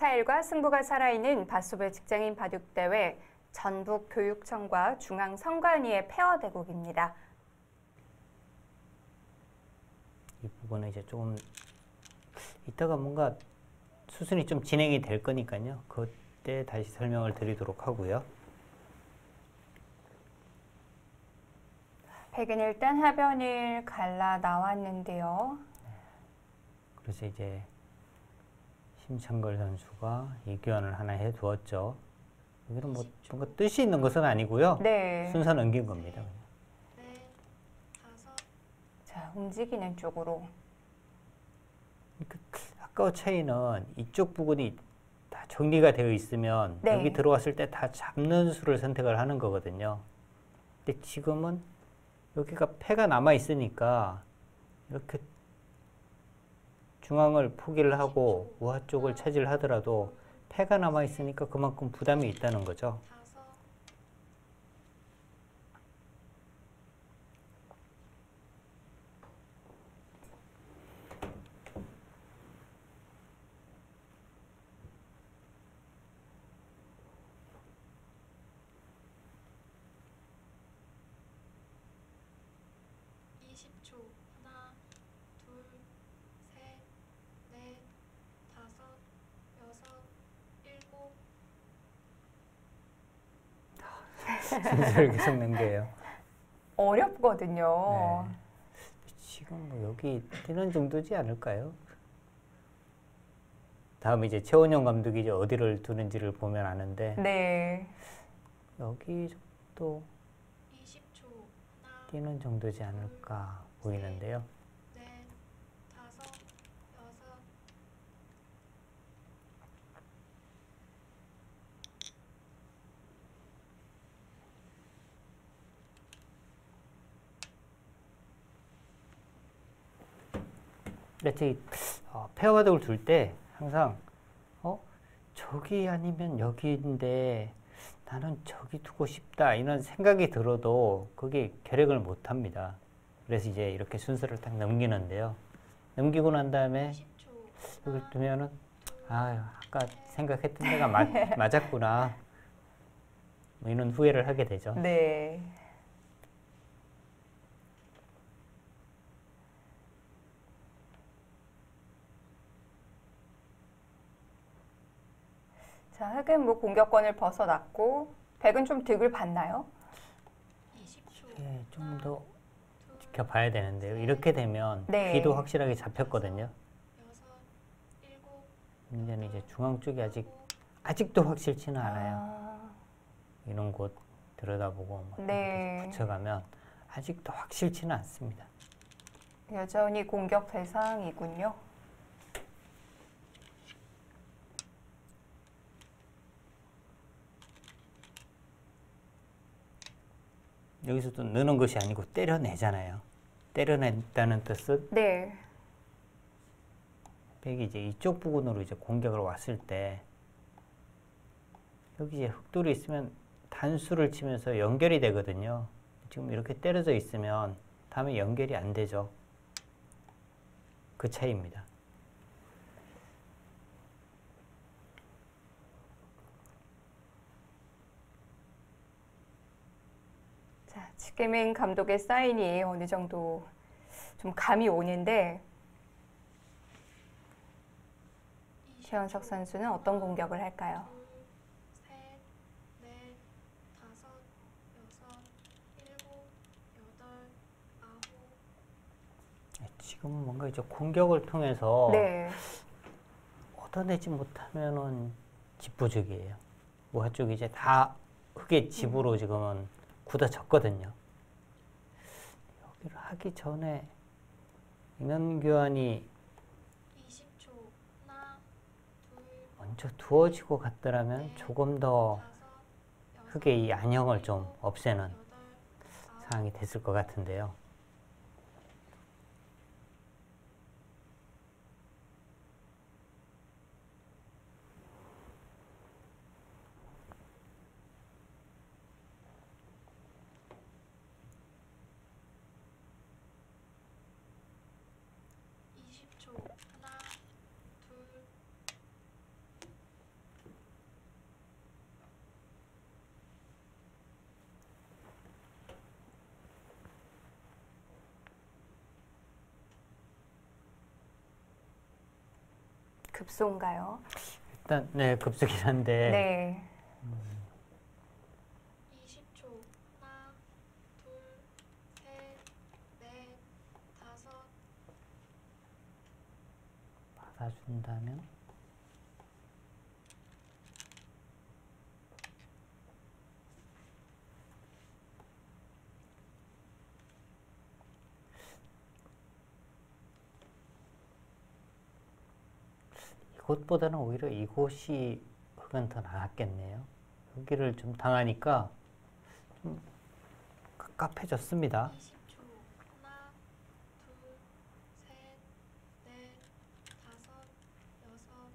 스타일과 승부가 살아있는 밧소배 직장인 바둑대회 전북교육청과 중앙선관위의 페어 대국입니다. 이 부분은 이제 조금 이따가 뭔가 수순이 좀 진행이 될 거니까요. 그때 다시 설명을 드리도록 하고요. 백은 일단 하변을 갈라 나왔는데요. 그래서 이제 심창걸 선수가 이 교환을 하나 해두었죠. 여기는 뭐 뭔가 뜻이 있는 것은 아니고요. 네. 순서 넘긴 겁니다. 자, 움직이는 쪽으로. 아까와 차이는 이쪽 부분이 다 정리가 되어 있으면 네. 여기 들어왔을 때 다 잡는 수를 선택을 하는 거거든요. 근데 지금은 여기가 패가 남아 있으니까 이렇게 중앙을 포기를 하고 우하 쪽을 차지를 하더라도 패가 남아 있으니까 그만큼 부담이 있다는 거죠. 하나, 둘, 셋, 넷, 다섯, 여섯, 일곱. 순서를 계속 넘겨요. 어렵거든요. 네. 지금 뭐 여기 뛰는 정도지 않을까요? 다음 이제 최원영 감독이 이제 어디를 두는지를 보면 아는데 네. 여기 정도 20초. 하나, 뛰는 정도지 않을까 보이는데요. 넷, 다섯, 여섯. 근데 페어 바둑을 둘 때 항상 저기 아니면 여기인데 나는 저기 두고 싶다 이런 생각이 들어도 그게 결핵을 못 합니다. 그래서 이제 이렇게 순서를 딱 넘기는데요. 넘기고 난 다음에 20초. 여기 두면은 아까 생각했던 데가 맞았구나 뭐 이런 후회를 하게 되죠. 네. 자, 흑은 뭐 공격권을 벗어났고 백은 좀 득을 봤나요? 20초. 예, 좀 더 지켜봐야 되는데요. 이렇게 되면 네. 귀도 확실하게 잡혔거든요. 여섯, 일곱. 문제는 이제 중앙 쪽이 아직도 확실치는 않아요. 아, 이런 곳 들여다보고 막 네. 이렇게 붙여가면 아직도 확실치는 않습니다. 여전히 공격 대상이군요. 여기서도 느는 것이 아니고 때려내잖아요. 때려낸다는 뜻은 네. 백이 이제 이쪽 부분으로 이제 공격을 왔을 때 여기 이제 흑돌이 있으면 단수를 치면서 연결이 되거든요. 지금 이렇게 때려져 있으면 다음에 연결이 안 되죠. 그 차이입니다. 자, 지금은 감독의 사인이 어느 정도 좀 감이 오는데 최원석 선수는 어떤 공격을 할까요? 둘, 셋, 넷, 다섯, 여섯, 일곱, 여덟, 아홉. 지금은 뭔가 이제 공격을 통해서 네. 얻어내지 못하면은 집부족이에요. 우하 쪽이 이제 다 흑의 집으로 지금은 굳어졌거든요. 여기를 하기 전에 인원 교환이 20초. 하나, 둘, 먼저 두어지고 갔더라면 조금 더 다섯, 여섯, 흑의 이 안형을 좀 없애는 여덟, 아홉. 상황이 됐을 것 같은데요. 급소인가요? 일단 네 급속이긴 한데 네. 20초. 하나, 둘, 셋, 넷, 다섯. 받아준다면 이곳보다는 오히려 이곳이 흙은 더 나았겠네요. 여기를 좀 당하니까 좀 갑갑해졌습니다. 20초. 하나, 둘, 셋, 넷, 다섯, 여섯.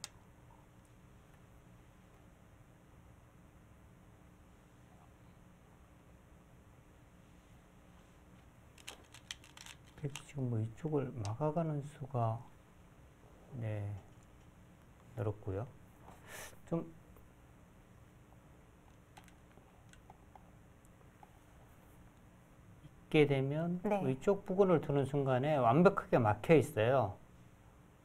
지금 뭐 이쪽을 막아가는 수가 네 늘었고요. 좀 있게 되면 네. 뭐 이쪽 부근을 두는 순간에 완벽하게 막혀 있어요.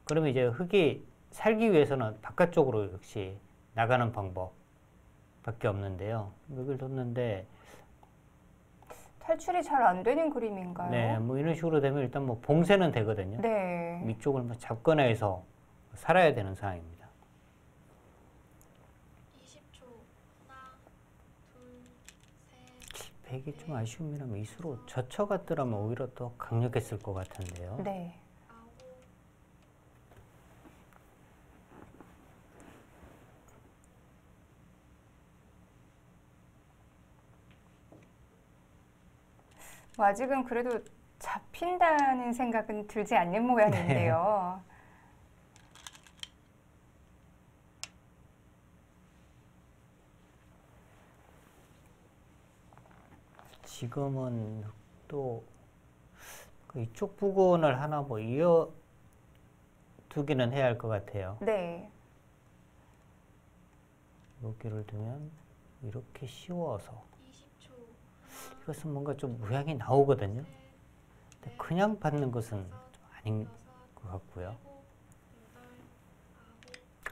그러면 이제 흙이 살기 위해서는 바깥쪽으로 역시 나가는 방법밖에 없는데요. 여기를 뒀는데 탈출이 잘 안 되는 그림인가요? 네, 뭐 이런 식으로 되면 일단 뭐 봉쇄는 되거든요. 네. 이쪽을 뭐 잡거나 해서 살아야 되는 상황입니다. 20초. 하나, 둘, 셋. 백이 좀 아쉬움이라면 이수로 젖혀갔더라면 오히려 더 강력했을 것 같은데요. 네. 아홉. 뭐 아직은 그래도 잡힌다는 생각은 들지 않는 모양인데요. 지금은 또 그 이쪽 부근을 하나 뭐 이어 두기는 해야 할 것 같아요. 네. 여기를 두면 이렇게 씌워서 20초. 이것은 뭔가 좀 모양이 나오거든요. 셋, 근데 넷, 그냥 받는 것은 다섯, 좀 아닌 여섯, 것 같고요. 일곱, 여덟,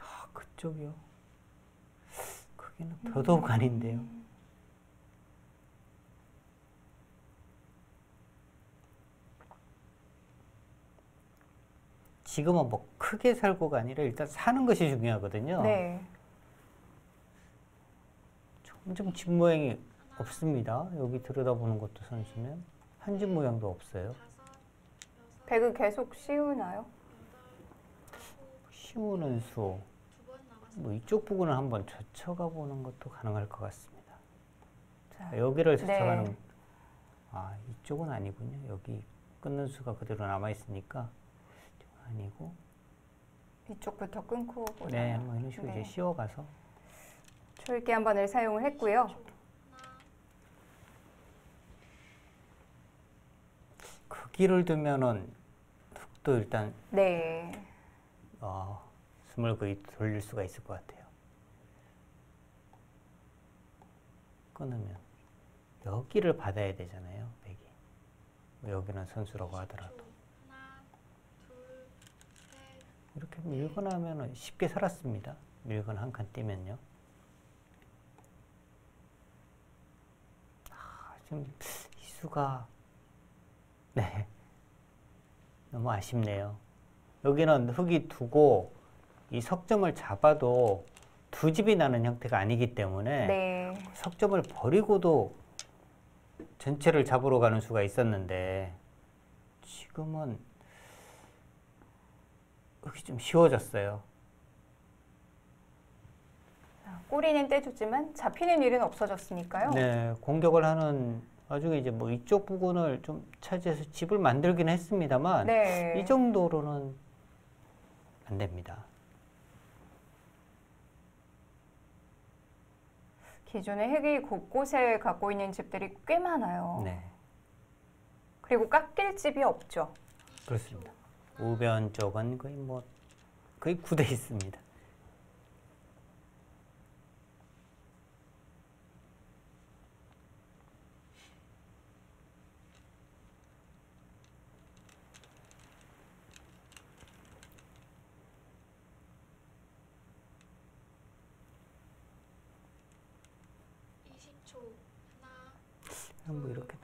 아홉. 아, 그쪽이요. 거기는 더더욱 아닌데요. 지금은 뭐 크게 살고가 아니라 일단 사는 것이 중요하거든요. 네. 점점 집 모양이 없습니다. 여기 들여다보는 것도 선수면 한 집 모양도 없어요. 다섯, 여섯, 백을 계속 씌우나요? 여덟, 아홉. 씌우는 수, 두 번 남았습니다. 뭐 이쪽 부분을 한번 젖혀가 보는 것도 가능할 것 같습니다. 자, 여기를 젖혀가는, 네. 아, 이쪽은 아니군요. 여기 끊는 수가 그대로 남아 있으니까 이쪽은 아니고, 이쪽부터 끊고 보나요? 네, 뭐 이런 식으로 네. 이제 씌워가서 초읽기 한 번을 사용을 했고요. 하나, 그 길을 두면은 흙도 일단 네. 스물그이 돌릴 수가 있을 것 같아요. 끊으면 여기를 받아야 되잖아요, 백이. 여기는 선수라고 하더라도. 10초. 하나, 둘, 셋. 이렇게 밀거나 하면 쉽게 살았습니다. 밀거나 한 칸 띄면요. 지금 이 수가 네 너무 아쉽네요. 여기는 흙이 두고 이 석점을 잡아도 두 집이 나는 형태가 아니기 때문에 네. 석점을 버리고도 전체를 잡으러 가는 수가 있었는데 지금은 흙이 좀 쉬워졌어요. 자, 꼬리는 떼줬지만 잡히는 일은 없어졌으니까요. 네, 공격을 하는 나중에 이제 뭐 이쪽 부분을 좀 차지해서 집을 만들긴 했습니다만 네. 이 정도로는 안 됩니다. 기존에 흙이 곳곳에 갖고 있는 집들이 꽤 많아요. 네, 그리고 깎일 집이 없죠. 그렇습니다. 우변 쪽은 거의 뭐 거의 구돼 있습니다.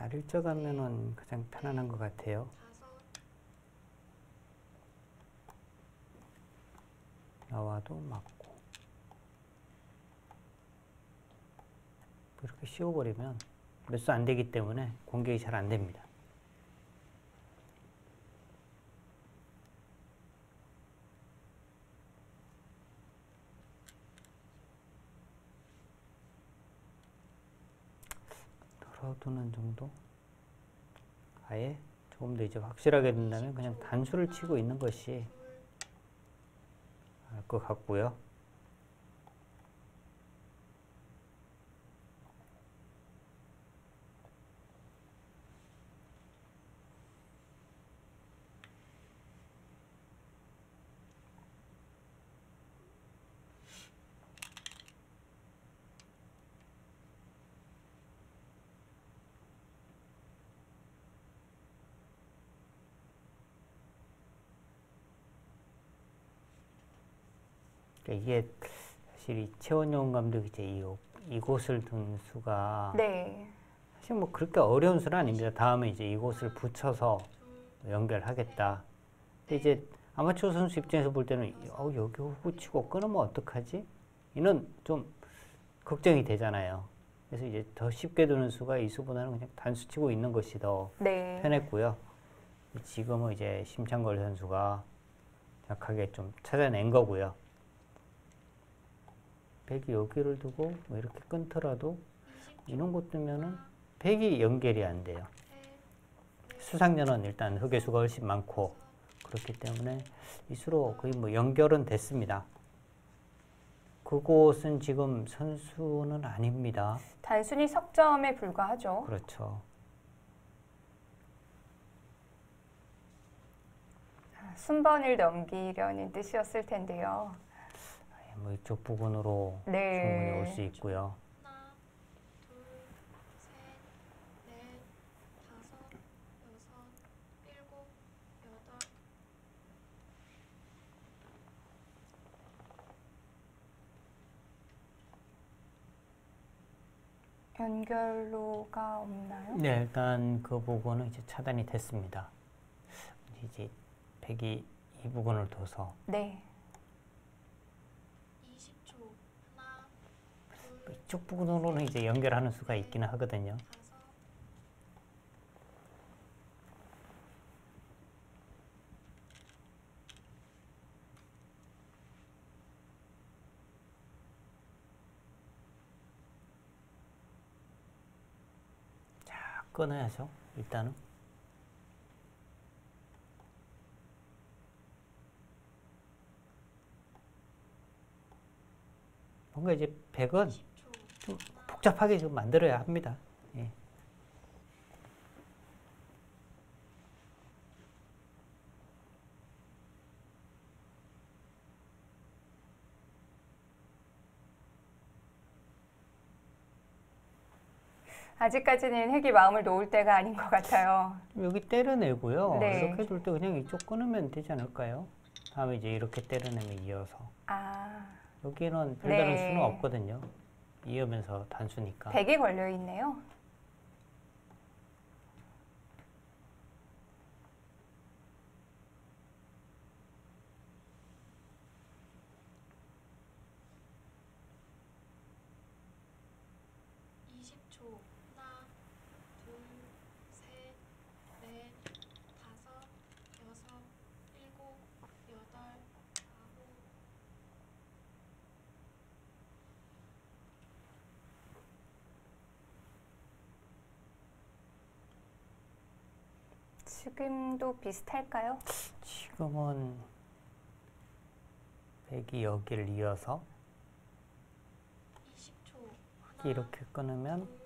아래쪽 가면은 가장 편안한 것 같아요. 5, 나와도 맞고. 이렇게 씌워버리면 몇 수 안 되기 때문에 공격이 잘 안 됩니다. 덜어두는 정도? 아예 조금 더 이제 확실하게 된다면 그냥 단수를 치고 있는 것이 알 것 같고요. 이게 사실 이 최원용 감독이 이제 이곳을 둔 수가 네. 사실 뭐 그렇게 어려운 수는 아닙니다. 다음에 이제 이곳을 붙여서 연결하겠다. 근데 이제 아마추어 선수 입장에서 볼 때는 여기 후구 치고 끊으면 어떡하지? 이는 좀 걱정이 되잖아요. 그래서 이제 더 쉽게 두는 수가 이 수보다는 그냥 단수 치고 있는 것이 더 네. 편했고요. 지금은 이제 심창걸 선수가 약하게 좀 찾아낸 거고요. 백이 여기를 두고 뭐 이렇게 끊더라도 이런 곳 두면은 백이 연결이 안 돼요. 수상전은 일단 흑의 수가 훨씬 많고 그렇기 때문에 이 수로 거의 뭐 연결은 됐습니다. 그곳은 지금 선수는 아닙니다. 단순히 석점에 불과하죠. 그렇죠. 순번을 넘기려는 뜻이었을 텐데요. 뭐 이쪽 부분으로 네. 충분히 올 수 있고요. 하나, 둘, 셋, 넷, 다섯, 여섯, 일곱, 여덟. 연결로가 없나요? 네, 일단 그 부분은 이제 차단이 됐습니다. 이제 백이 이 부분을 둬서 네. 20초. 하나, 둘, 이쪽 부분으로는 이제 연결하는 수가 있기는 하거든요. 다섯. 끊어야죠. 일단은. 뭔가 이제 백은 10초. 좀 복잡하게 좀 만들어야 합니다. 예. 아직까지는 흑이 마음을 놓을 때가 아닌 것 같아요. 여기 때려내고요. 네. 이렇게 둘 때 그냥 이쪽 끊으면 되지 않을까요? 다음에 이제 이렇게 때려내면 이어서. 아, 여기는 별다른 네. 수는 없거든요. 이으면서 단수니까. 백이 걸려 있네요. 하나, 둘, 셋, 넷, 다섯, 여섯, 일곱, 여덟, 아홉. 지금도 비슷할까요? 지금은 백이 여기를 이어서 20초. 이렇게 끊으면 둘,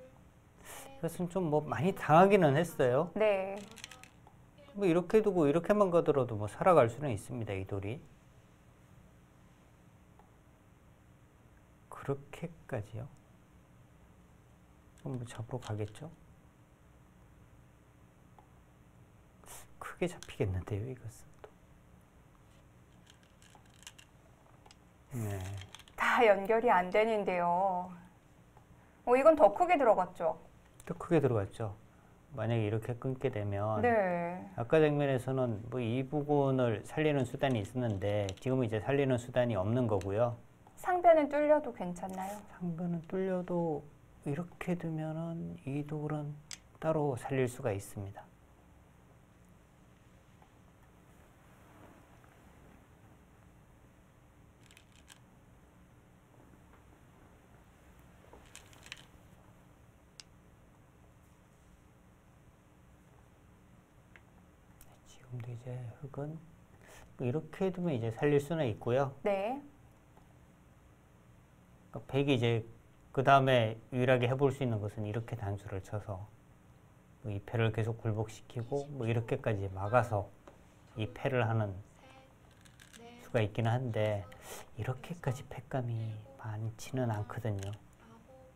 셋, 이것은 좀 뭐 많이 당하기는 했어요. 네. 뭐 이렇게 두고 이렇게만 가더라도 뭐 살아갈 수는 있습니다. 이 돌이. 그렇게까지요? 그럼 뭐 잡으러 가겠죠? 크게 잡히겠는데요, 이것은 또. 네. 다 연결이 안 되는데요. 이건 더 크게 들어갔죠. 또 크게 들어갔죠. 만약에 이렇게 끊게 되면 네. 아까 장면에서는 뭐 이 부분을 살리는 수단이 있었는데 지금은 이제 살리는 수단이 없는 거고요. 상변은 뚫려도 괜찮나요? 상변은 뚫려도 이렇게 두면은 이 돌은 따로 살릴 수가 있습니다. 지금도 이제 흙은 뭐 이렇게 두면 이제 살릴 수는 있고요. 네. 백이 이제 그 다음에 유일하게 해볼 수 있는 것은 이렇게 단수를 쳐서 뭐이 패를 계속 굴복시키고 뭐 이렇게까지 막아서 이 패를 하는 셋, 넷, 수가 있기는 한데 이렇게까지 패감이 많지는 않거든요. 아홉,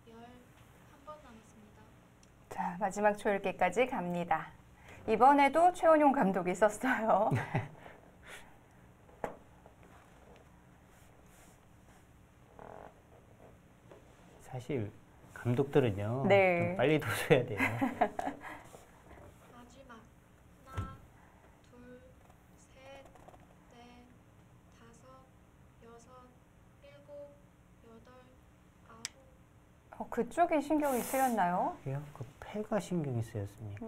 열, 한 번 남았습니다. 자, 마지막 초읽기까지 갑니다. 이번에도 최원용 감독이 썼어요. 사실 감독들은요 네. 좀 빨리 도줘야 돼요. 마지막 하나, 둘, 셋, 넷, 다섯, 여섯, 일곱, 여덟, 아홉. 그쪽이 신경이 쓰였나요? 그래요? 그 패가 신경이 쓰였습니까?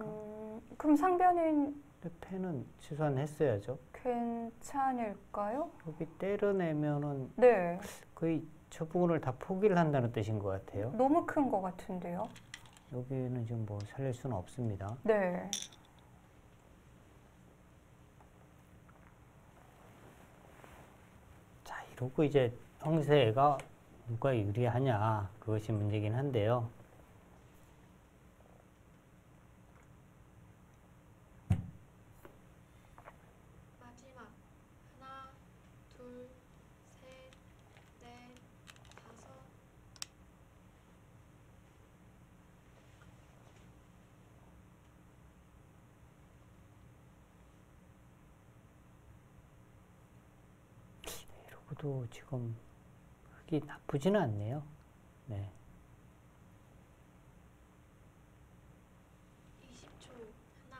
그럼 상변은 근데 패는 취소했어야죠. 괜찮을까요? 여기 때려내면은 네. 거의 저 부분을 다 포기를 한다는 뜻인 것 같아요. 너무 큰 것 같은데요? 여기는 지금 뭐 살릴 수는 없습니다. 네. 자, 이러고 이제 형세가 누가 유리하냐 그것이 문제긴 한데요. 마지막 하나, 둘, 셋, 넷, 다섯. 이러고도 지금 흙이 나쁘지는 않네요. 네. 20초. 하나,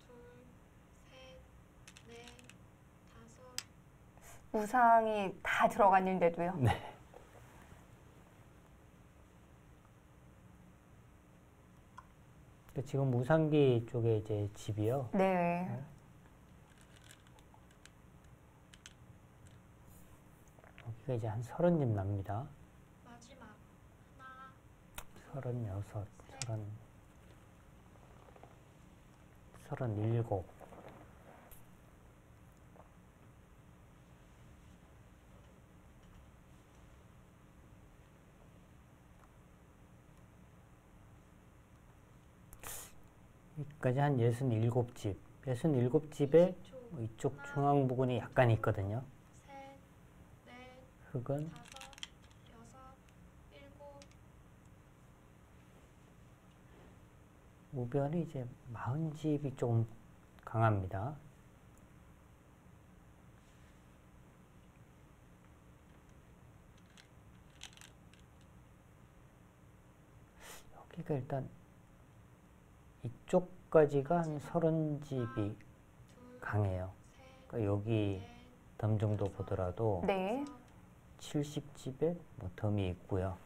둘, 셋, 넷, 다섯. 우상이 다 들어갔는데도요. 네. 근데 지금 무상기 쪽에 이제 집이요. 네. 여기가 이제 한 30집 납니다. 마지막 하나, 36, 37. 여기까지 한 67집. 67집에 10초. 이쪽 중앙 부분이 약간 있거든요. 셋, 넷, 흙은 다섯, 여섯, 일곱. 우변이 이제 40집이 조금 강합니다. 여기가 일단 이쪽까지가 한 30집이 강해요. 그러니까 여기 덤 정도 보더라도 네. 70집에 뭐 덤이 있고요.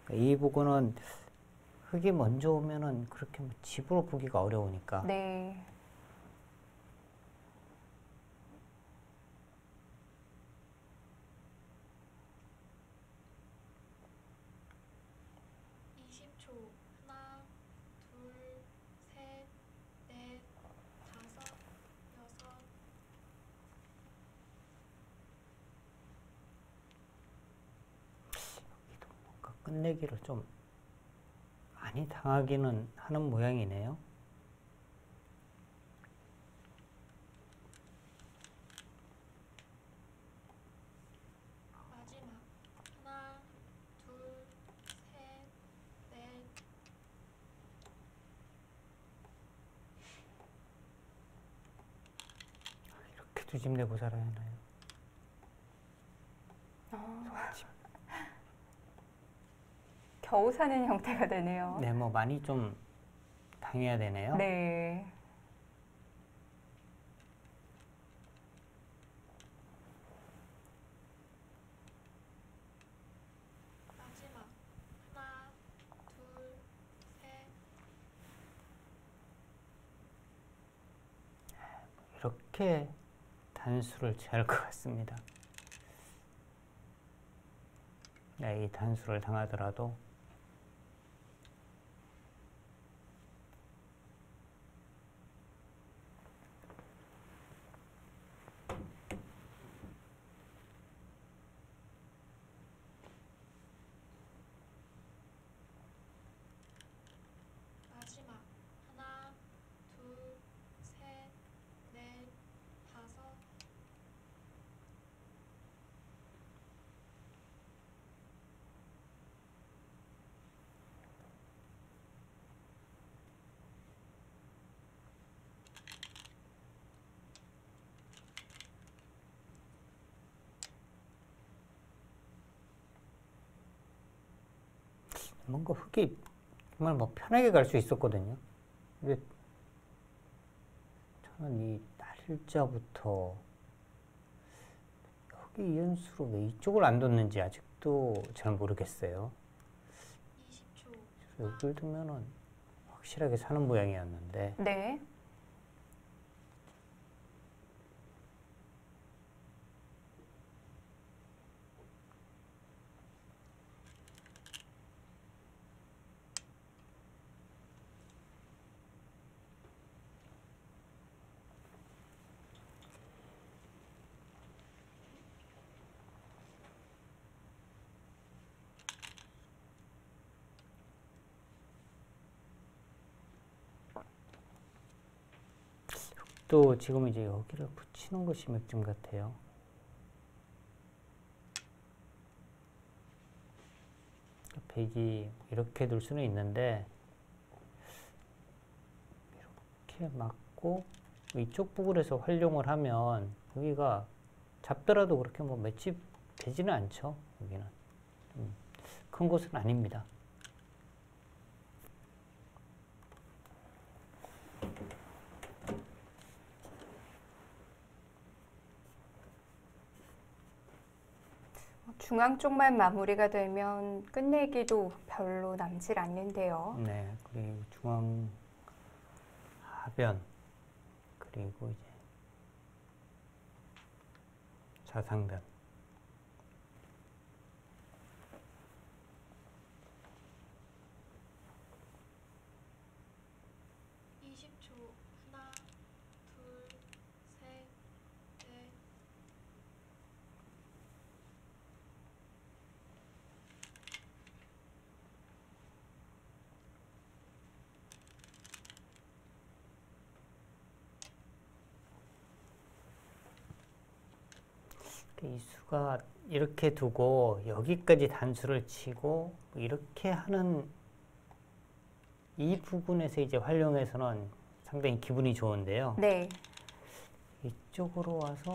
그러니까 이 부분은 흙이 먼저 오면은 그렇게 뭐 집으로 보기가 어려우니까 네. 하나, 둘, 셋, 넷, 다섯, 여섯. 뭔가 끝내기를 좀 많이 당하기는 하는 모양이네요. 마지막 하나, 둘, 셋, 넷. 이렇게 두 집 내고 살아야 하나요? 겨우 사는 형태가 되네요. 네, 뭐 많이 좀 당해야 되네요. 네. 마지막 하나, 둘, 셋, 이렇게 단수를 취할 것 같습니다. 네, 이 단수를 당하더라도 마지막 하나, 둘, 셋, 넷, 다섯, 뭔가 흙이 정말 뭐 편하게 갈 수 있었거든요. 근데 저는 이 날짜부터 흙이 이연수로 왜 이쪽을 안 뒀는지 아직도 잘 모르겠어요. 20초, 여기를 두면은 확실하게 사는 모양이었는데 네. 또 지금 이제 여기를 붙이는 것이 맥점 같아요. 백이 이렇게 둘 수는 있는데 이렇게 맞고 이쪽 부분에서 활용을 하면 여기가 잡더라도 그렇게 뭐 맷집 되지는 않죠. 여기는 큰 곳은 아닙니다. 중앙 쪽만 마무리가 되면 끝내기도 별로 남질 않는데요. 네, 그리고 중앙 하변 그리고 이제 좌상변. 20초, 하나, 둘, 셋, 넷, 이 수가 이렇게 두고 여기까지 단수를 치고 이렇게 하는 이 부분에서 이제 활용해서는 상당히 기분이 좋은데요. 네. 이쪽으로 와서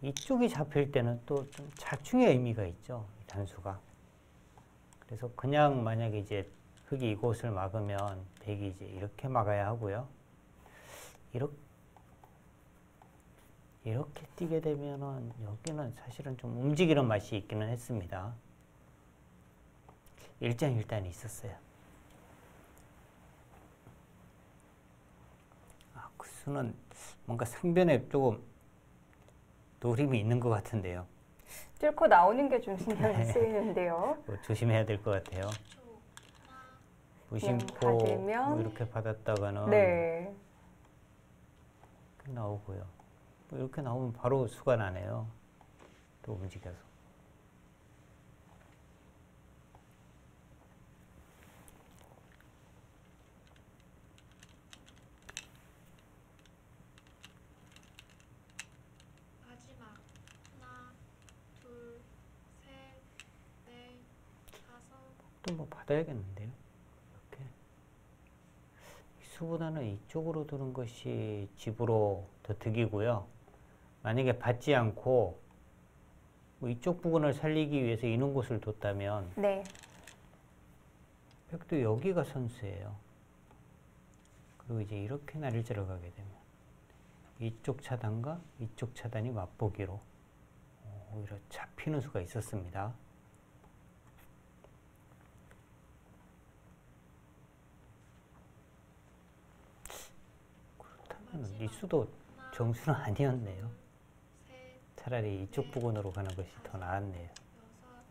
이쪽이 잡힐 때는 또 좀 자충의 의미가 있죠. 이 단수가. 그래서 그냥 만약에 이제 흙이 이곳을 막으면 백이 이제 이렇게 막아야 하고요. 이렇게 뛰게 되면은 여기는 사실은 좀 움직이는 맛이 있기는 했습니다. 일장일단이 있었어요. 그 수는 뭔가 상변에 조금 노림이 있는 것 같은데요. 뚫고 나오는 게 좀 신경이 네. 쓰이는데요. 조심해야 될 것 같아요. 10초, 하나, 무심코 받으면 뭐 이렇게 받았다가는 네. 이렇게 나오고요. 뭐 이렇게 나오면 바로 수가 나네요. 또 움직여서. 마지막 하나, 둘, 셋, 넷, 다섯, 또 뭐 받아야겠는데요. 이렇게. 수보다는 이쪽으로 두는 것이 집으로 더 득이고요. 만약에 받지 않고 뭐 이쪽 부분을 살리기 위해서 이는 곳을 뒀다면 네. 백도 여기가 선수예요. 그리고 이제 이렇게 날짜를 가게 되면 이쪽 차단과 이쪽 차단이 맞보기로 오히려 잡히는 수가 있었습니다. 그렇다면 이 수도 하나, 정수는 아니었네요. 셋, 차라리 이쪽 부근으로 가는 것이 더 나았네요. 여섯,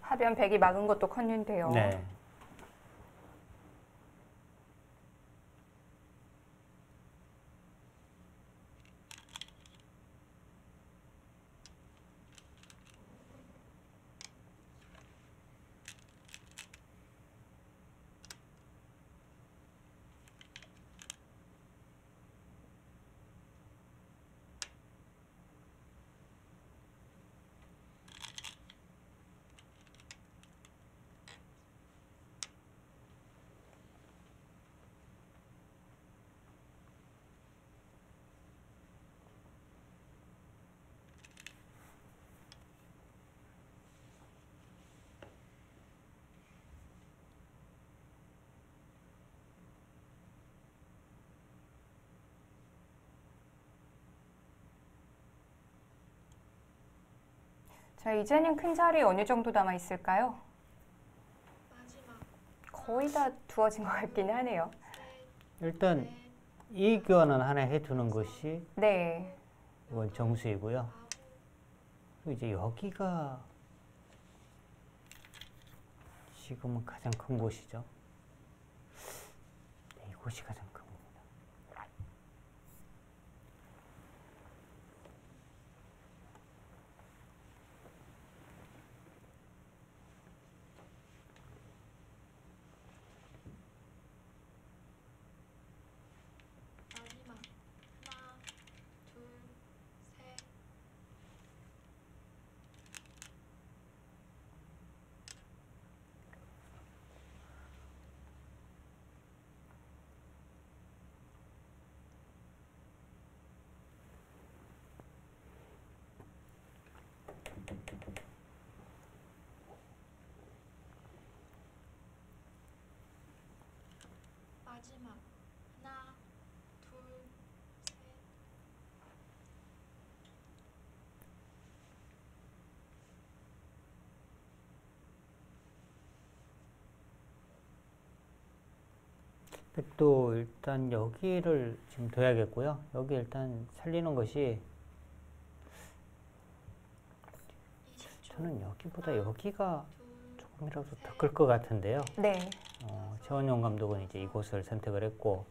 하변 100이 막은 것도 컸는데요. 네. 자, 이제는 큰 자리 어느 정도 남아 있을까요? 마지막 거의 다 두어진 것 같긴 하네요. 셋, 일단 넷, 이 교환은 하나 해두는 것이 네. 이건 정수이고요. 아홉, 그리고 이제 여기가 지금은 가장 큰 곳이죠. 네, 이곳이 가장 큰 겁니다. 마지막 하나, 둘, 셋, 마지막 하나, 둘, 셋, 또 일단 여기를 지금 둬야겠고요. 여기 일단 살리는 것이 20초, 저는 여기보다 여기가 둘, 조금이라도 더 클 것 같은데요. 네. 최원용 감독은 이제 이곳을 선택을 했고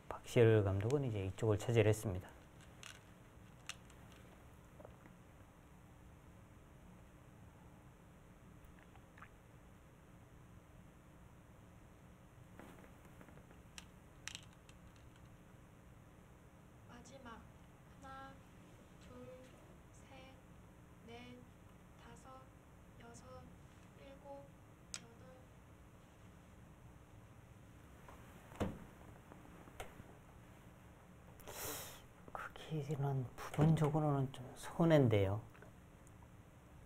박시열 감독은 이제 이쪽을 차지했습니다. 마지막 하나, 둘, 셋, 넷, 다섯, 여섯, 일곱, 여덟, 크기는 부분적으로는 좀 손해인데요.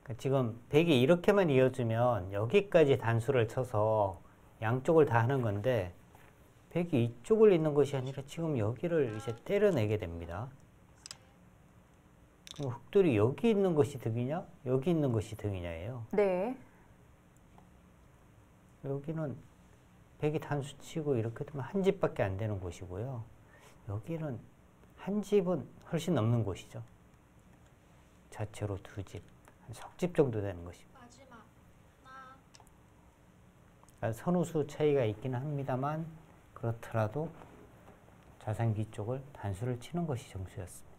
그러니까 지금 100이 이렇게만 이어주면 여기까지 단수를 쳐서 양쪽을 다 하는 건데 100이 이쪽을 잇는 것이 아니라 지금 여기를 이제 때려내게 됩니다. 그럼 흑돌이 여기 있는 것이 득이냐? 여기 있는 것이 득이냐예요. 네. 여기는 100이 단수 치고 이렇게 되면 한 집밖에 안 되는 곳이고요. 여기는 한 집은 훨씬 넘는 곳이죠. 자체로 두 집, 한 석집 정도 되는 것입니다. 마지막 하나, 그러니까 선우수 차이가 있기는 합니다만 그렇더라도 자산기 쪽을 단수를 치는 것이 정수였습니다.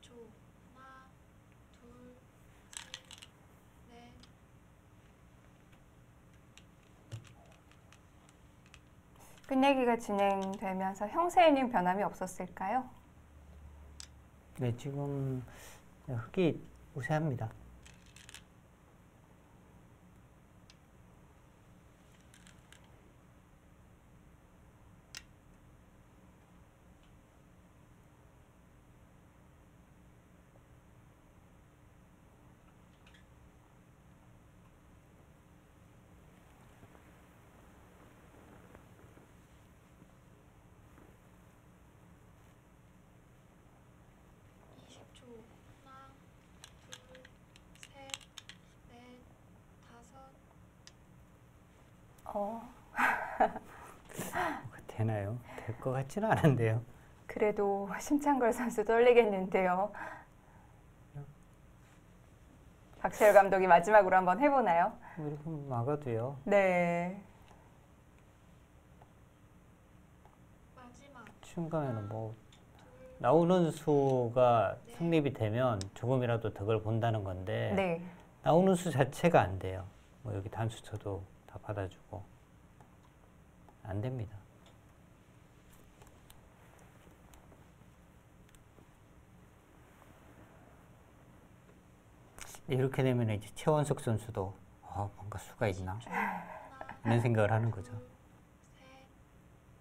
초 하나, 둘, 셋, 넷, 끝내기가 진행되면서 형세에는 변함이 없었을까요? 네, 지금 흑이 우세합니다. 어, 되나요? 될 것 같지는 않은데요. 그래도 심창걸 선수 떨리겠는데요. 박시열 감독이 마지막으로 한번 해보나요? 뭐 이렇게 막아도요. 네. 마지막 중간에는 뭐 나오는 수가 성립이 되면 조금이라도 덕을 본다는 건데 네. 나오는 수 자체가 안 돼요. 뭐 여기 단수 쳐도 다 받아주고 안 됩니다. 이렇게 되면 이제 최원석 선수도 뭔가 수가 있나 이런 생각을 하는 거죠. 셋,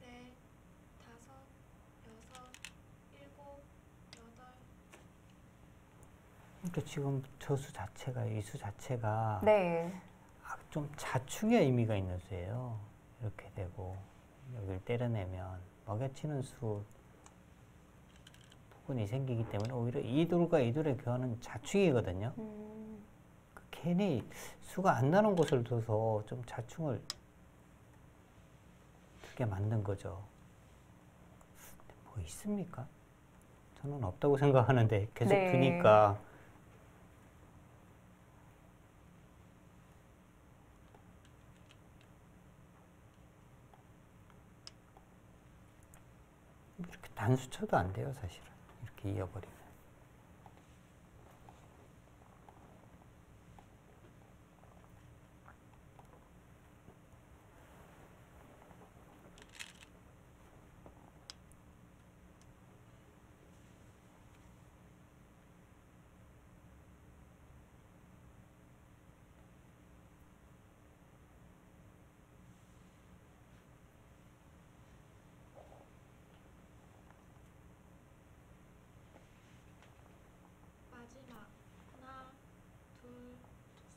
넷, 다섯, 여섯, 일곱, 여덟. 그러니까 지금 저 수 자체가 이 수 자체가 네. 좀 자충의 의미가 있는 수예요. 이렇게 되고 여기를 때려내면 먹여치는 수 부분이 생기기 때문에 오히려 이 돌과 이 돌의 교환은 자충이거든요. 괜히 수가 안 나는 곳을 둬서 좀 자충을 두게 만든 거죠. 뭐 있습니까? 저는 없다고 생각하는데 계속 네. 두니까 이렇게 단수 쳐도 안 돼요, 사실은. 이렇게 이어버리면. 마지막 하나, 둘,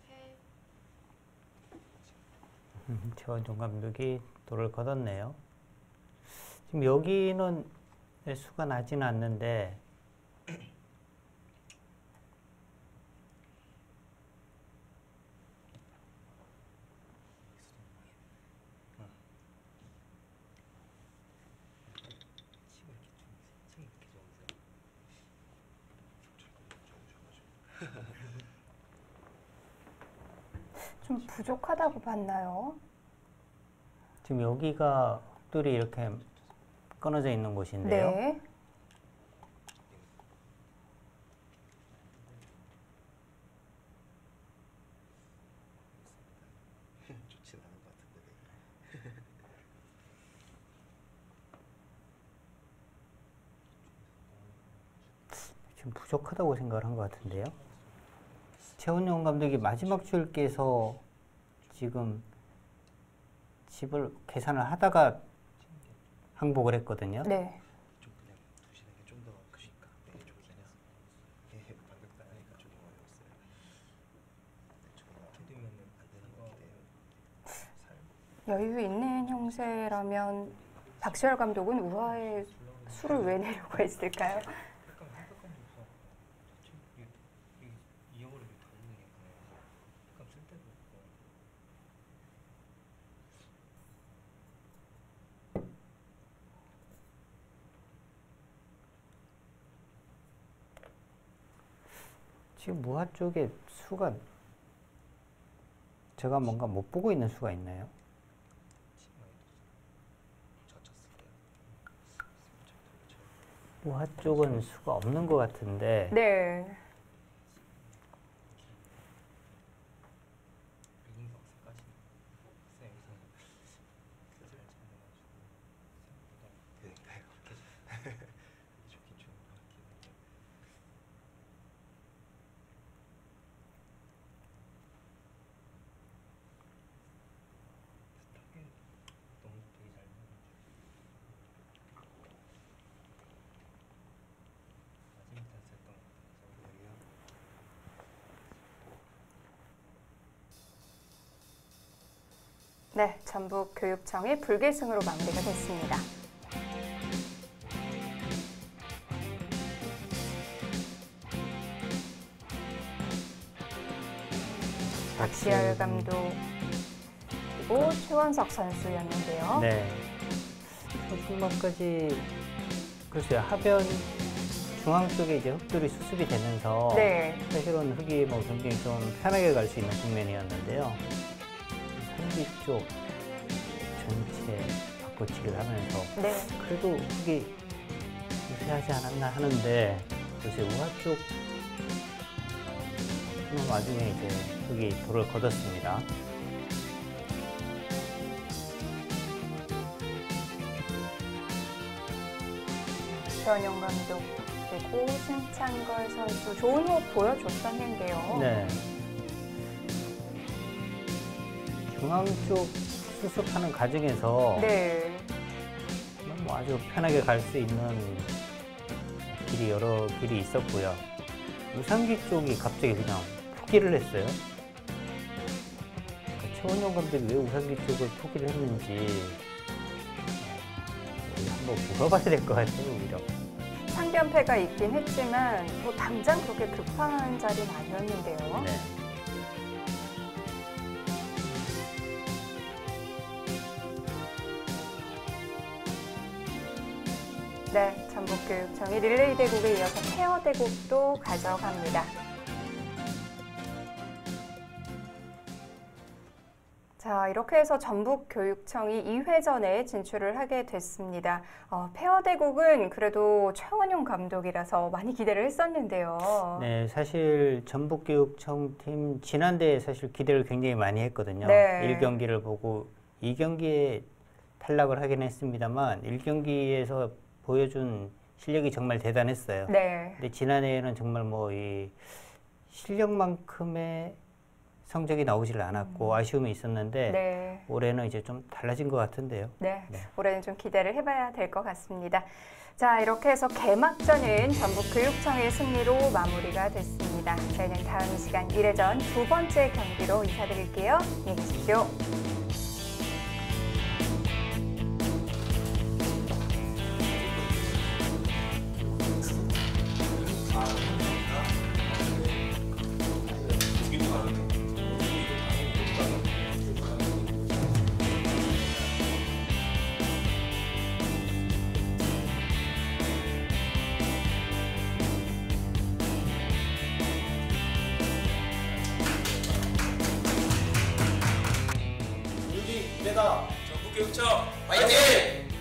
셋. 최원종 감독이 돌을 걷었네요. 지금 여기는 수가 나지는 않는데 좀 부족하다고 봤나요? 지금 여기가 흙돌이 이렇게 끊어져 있는 곳인데요. 네. 좋진 않은 것 같은데. 지금 부족하다고 생각을 한 것 같은데요. 최원용 감독이 마지막 줄기에서 지금 집을 계산을 하다가 항복을 했거든요. 네. 좀 그냥 두시는 게 좀 더 크실까? 네, 좀 그냥 반격도 하니까 조금 어려웠어요. 네, 조금 해두면은 안 되는 것 같아요. 여유 있는 형세라면 박시열 감독은 우아의 수를 왜 내려고 했을까요? 약간 완벽한 조사. 이어버리기 다르는 게 약간 쓸 때도 없고. 지금 무화 쪽에 수가 제가 뭔가 못 보고 있는 수가 있나요? 무화 쪽은 수가 없는 것 같은데 네. 네, 전북교육청의 불계승으로 마무리가 됐습니다. 박시열 감독 그리고 최원석 선수였는데요. 네. 초중반까지 글쎄요, 하변 중앙 쪽에 이제 흙들이 수습이 되면서 네. 사실은 흙이 뭐 굉장히 좀 편하게 갈 수 있는 국면이었는데요. 상기 쪽 전체 바꿔치기를 하면서 네. 그래도 흙이 우세하지 않았나 하는데 요새 우하 쪽 와중에 이제 흙이 돌을 걷었습니다. 최원용 감독 그리고 신창걸 선수 좋은 호흡 보여줬었는데요. 네. 중앙 쪽 수습하는 과정에서 네. 뭐 아주 편하게 갈 수 있는 길이 여러 길이 있었고요. 우상기 쪽이 갑자기 그냥 포기를 했어요. 그러니까 최원용 감독이 왜 우상기 쪽을 포기를 했는지 한번 물어봐야 될 것 같아요, 오히려. 상변패가 있긴 했지만 뭐 당장 그렇게 급한 자리는 아니었는데요. 네. 네, 전북교육청이 릴레이 대국에 이어서 페어 대국도 가져갑니다. 자, 이렇게 해서 전북교육청이 2회전에 진출을 하게 됐습니다. 페어 대국은 그래도 최원용 감독이라서 많이 기대를 했었는데요. 네, 사실 전북교육청 팀 지난 대회 사실 기대를 굉장히 많이 했거든요. 네. 1경기를 보고 2경기에 탈락을 하긴 했습니다만 1경기에서 보여준 실력이 정말 대단했어요. 네. 근데 지난해에는 정말 뭐 이 실력만큼의 성적이 나오질 않았고 아쉬움이 있었는데 네. 올해는 이제 좀 달라진 것 같은데요. 네, 네. 올해는 좀 기대를 해봐야 될 것 같습니다. 자, 이렇게 해서 개막전은 전북교육청의 승리로 마무리가 됐습니다. 저희는 다음 이 시간 1회전 두 번째 경기로 인사드릴게요. 안녕히 계십시오. 유리 내다 전북교육청 화이팅!